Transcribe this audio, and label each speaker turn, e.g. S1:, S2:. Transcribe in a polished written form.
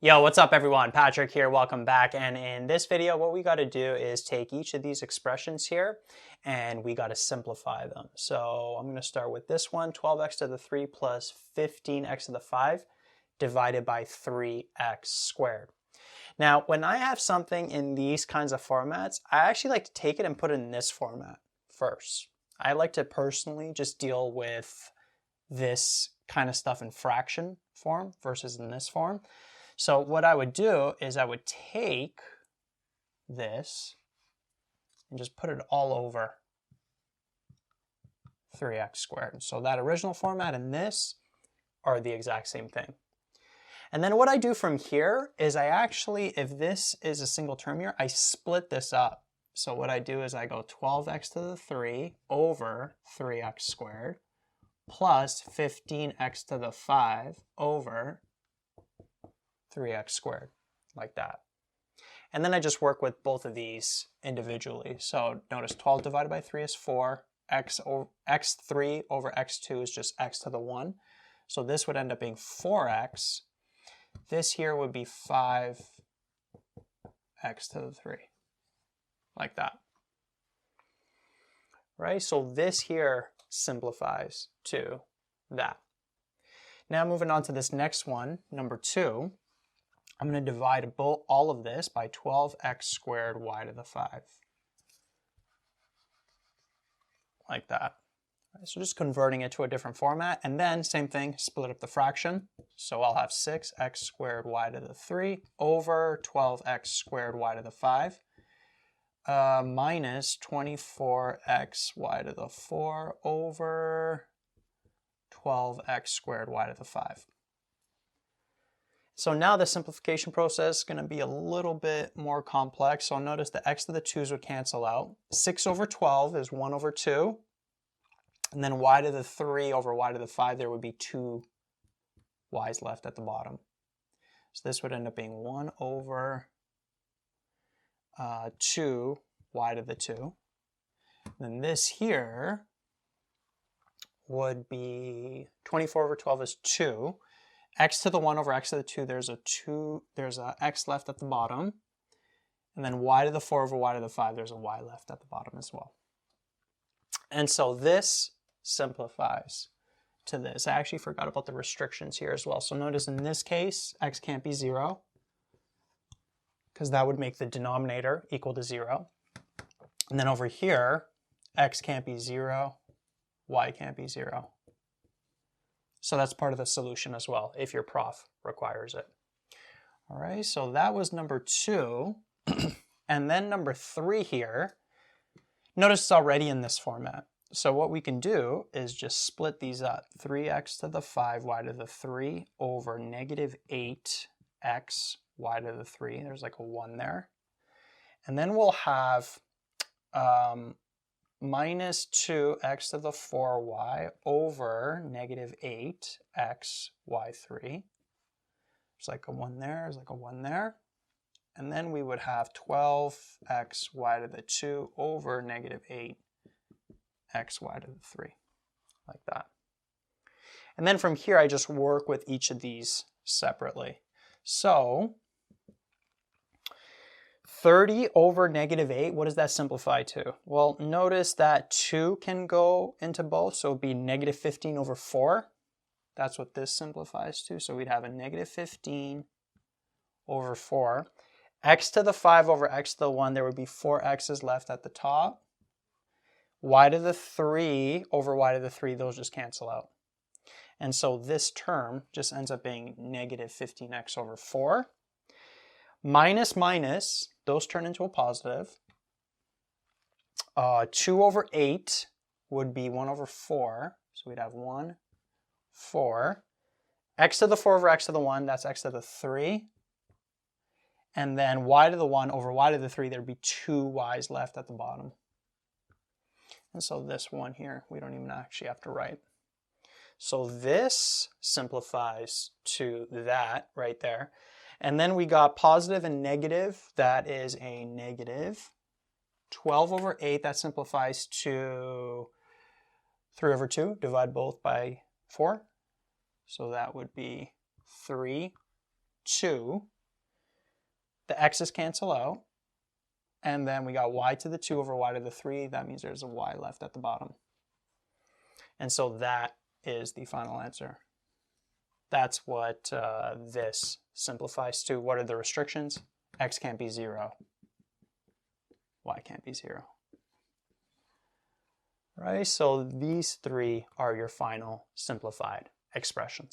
S1: Yo, what's up everyone? Patrick here, welcome back. And in this video, what we gotta do is take each of these expressions here and we gotta simplify them. So I'm gonna start with this one, 12x to the 3 plus 15x to the 5 divided by 3x squared. Now, when I have something in these kinds of formats, I actually like to take it and put it in this format first. I like to personally just deal with this kind of stuff in fraction form versus in this form. So what I would do is I would take this and just put it all over 3x squared. So that original format and this are the exact same thing. And then what I do from here is I actually, if this is a single term here, I split this up. So what I do is I go 12x to the 3 over 3x squared plus 15x to the 5 over 3x squared, like that. And then I just work with both of these individually. So notice 12 divided by 3 is 4, x3 over x2 is just x to the 1. So this would end up being 4x. This here would be 5x to the 3, like that. Right, so this here simplifies to that. Now moving on to this next one, number 2. I'm going to divide all of this by 12x squared y to the 5. Like that. So just converting it to a different format, and then same thing, split up the fraction. So I'll have 6x squared y to the 3 over 12x squared y to the 5 minus 24x y to the 4 over 12x squared y to the 5. So now the simplification process is going to be a little bit more complex. So notice the x to the 2's would cancel out. 6 over 12 is 1 over 2. And then y to the 3 over y to the 5, there would be 2 y's left at the bottom. So this would end up being 1 over 2 y to the 2. And then this here would be 24 over 12 is 2. X to the 1 over x to the 2, there's a x left at the bottom. And then y to the 4 over y to the 5, there's a y left at the bottom as well. And so this simplifies to this. I actually forgot about the restrictions here as well. So notice in this case, x can't be 0, because that would make the denominator equal to 0. And then over here, x can't be 0, y can't be 0. So that's part of the solution as well, if your prof requires it. All right, so that was number 2. And then number 3 here, notice it's already in this format. So what we can do is just split these up. 3x to the 5 y to the 3 over negative 8x y to the 3. There's like a 1 there. And then we'll have minus 2x to the 4y over negative 8x y3. There's like a 1 there, there's like a 1 there. And then we would have 12x y to the 2 over negative 8x y to the 3, like that. And then from here, I just work with each of these separately. So 30 over negative 8, what does that simplify to? Well, notice that 2 can go into both, so it would be negative 15 over 4. That's what this simplifies to. So we'd have a negative 15 over 4. X to the 5 over x to the 1, there would be 4 x's left at the top. Y to the 3 over y to the 3, those just cancel out. And so this term just ends up being negative 15x over 4. Minus minus, those turn into a positive. 2 over 8 would be 1 over 4. So we'd have 1, 4. X to the 4 over x to the 1, that's x to the 3. And then y to the 1 over y to the 3, there'd be 2 y's left at the bottom. And so this one here, we don't even actually have to write. So this simplifies to that right there. And then we got positive and negative. That is a negative 12 over 8. That simplifies to 3 over 2. Divide both by 4. So that would be 3 2. The x's cancel out. And then we got y to the 2 over y to the 3. That means there's a y left at the bottom. And so that is the final answer. That's what this simplifies to. What are the restrictions? X can't be 0. Y can't be 0. Right? So these 3 are your final simplified expressions.